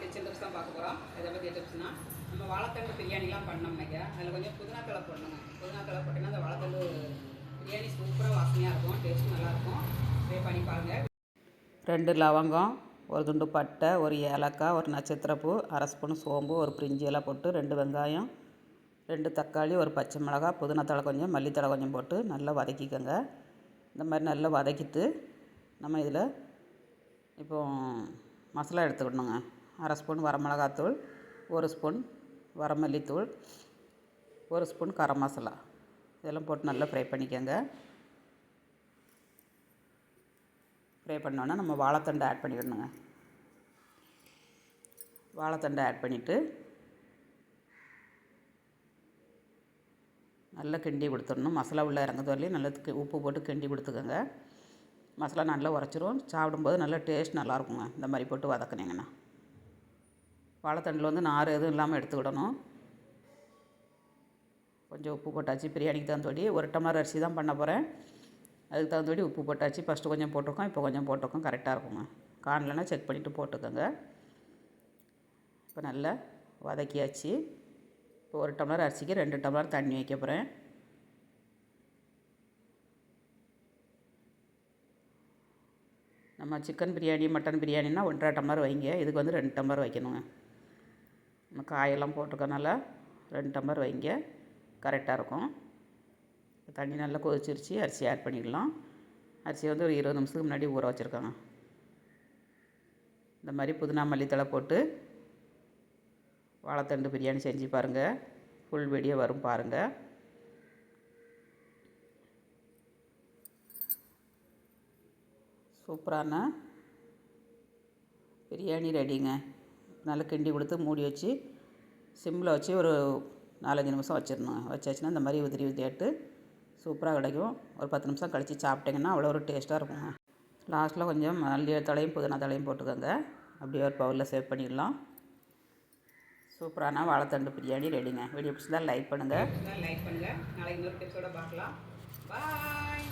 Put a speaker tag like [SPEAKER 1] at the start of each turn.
[SPEAKER 1] Kitchen tips தான் பார்க்க போகிறோம். இதை பற்றி டிப்ஸ்னால் நம்ம வாழைத்தண்டு பிரியாணிலாம் பண்ணோம்னாக்க அதில் கொஞ்சம் புதினா தழை போடணுங்க. புதினா தழை போட்டிங்கன்னா அந்த வாழைத்தண்டு பிரியாணி சூப்பராக வாசனையாக இருக்கும், டேஸ்ட்டும் நல்லாயிருக்கும். ட்ரை பண்ணி பாருங்கள். 2 லவங்கம், ஒரு துண்டு பட்டை, ஒரு ஏலக்காய், ஒரு நட்சத்திரப்பூ, அரை ஸ்பூன் சோம்பு, ஒரு பிரிஞ்சி எல்லாம் போட்டு 2 வெங்காயம், 2 தக்காளி, ஒரு பச்சை மிளகாய், புதினா தழை கொஞ்சம், மல்லித்தழை கொஞ்சம் போட்டு நல்லா வதக்கிக்கோங்க. இந்த மாதிரி நல்லா வதக்கிட்டு நம்ம இதில் இப்போ மசாலா எடுத்துக்கிடணுங்க. அரை spoon வரமிளகாத்தூள், 1 spoon வரமல்லித்தூள், 1 spoon garam masala இதெல்லாம் போட்டு நல்லா ஃப்ரை பண்ணிக்கோங்க. ஃப்ரை பண்ணோன்னா நம்ம வாழைத்தண்டை ஆட் பண்ணிக்கிடணுங்க. வாழைத்தண்டை ஆட் பண்ணிவிட்டு நல்லா கிண்டி கொடுத்துடணும். மசாலா உள்ளே இறங்குது வரலையும் நல்லா உப்பு போட்டு கிண்டி கொடுத்துக்கோங்க. மசாலா நல்லா உரைச்சிரும். சாப்பிடும்போது நல்லா டேஸ்ட் நல்லாயிருக்குங்க இந்த மாதிரி போட்டு வதக்குனீங்கன்னா. வாழைத்தண்டில் வந்து நார் எதுவும் இல்லாமல் எடுத்துக்கிடணும். கொஞ்சம் உப்பு போட்டாச்சு. பிரியாணிக்கு தகுந்தபடி 1 டம்ளர் அரிசி தான் பண்ண போகிறேன். அதுக்கு தகுந்தபடி உப்பு போட்டாச்சு. ஃபஸ்ட்டு கொஞ்சம் போட்டிருக்கோம், இப்போ கொஞ்சம் போட்டிருக்கோம். கரெக்டாக இருக்குங்க. காணலைன்னா செக் பண்ணிவிட்டு போட்டுக்கோங்க. இப்போ நல்லா வதக்கியாச்சு. இப்போ 1 டம்ளர் அரிசிக்கு 2 டம்ளர் தண்ணி வைக்க போகிறேன். நம்ம சிக்கன் பிரியாணி மட்டன் பிரியாணின்னா 1.5 டம்ளர் வைங்க. இதுக்கு வந்து 2 டம்ளர் வைக்கணுங்க. நம்ம காயெல்லாம் போட்டிருக்கனால 2 டம்ளர் வைங்க, கரெக்டாக இருக்கும். தண்ணி நல்லா கொதிச்சிருச்சு. அரிசி ஆட் பண்ணிடலாம். அரிசியை வந்து ஒரு 20 நிமிஷத்துக்கு முன்னாடி ஊற வச்சுருக்காங்க. இந்த மாதிரி புதினா மல்லித்தழை போட்டு வாழைத்தண்டு பிரியாணி செஞ்சு பாருங்கள். ஃபுல் வீடியோ வரும் பாருங்கள். சூப்பரான பிரியாணி ரெடிங்க. நல்லா கிண்டி கொடுத்து மூடி வச்சு சிம்மில் வச்சு ஒரு 4-5 நிமிஷம் வச்சிடணுங்க. வச்சாச்சுன்னா இந்த மாதிரி உதிரி உதிரியாட்டு சூப்பராக கிடைக்கும். ஒரு 10 நிமிஷம் கழித்து சாப்பிட்டிங்கன்னா அவ்வளோ ஒரு டேஸ்ட்டாக இருக்குங்க. லாஸ்ட்டில் கொஞ்சம் மல்லி தழையும் புதினா தழையும் போட்டுக்கோங்க. அப்படியே ஒரு பவுலில் சேவ் பண்ணிடலாம். சூப்பரான வாழைத்தண்டு பிரியாணி ரெடிங்க. வீடியோ பிடிச்சதா லைக் பண்ணுங்கள். நாளைக்கு இன்னொரு டிப்ஸோட பார்க்கலாம். பாய்.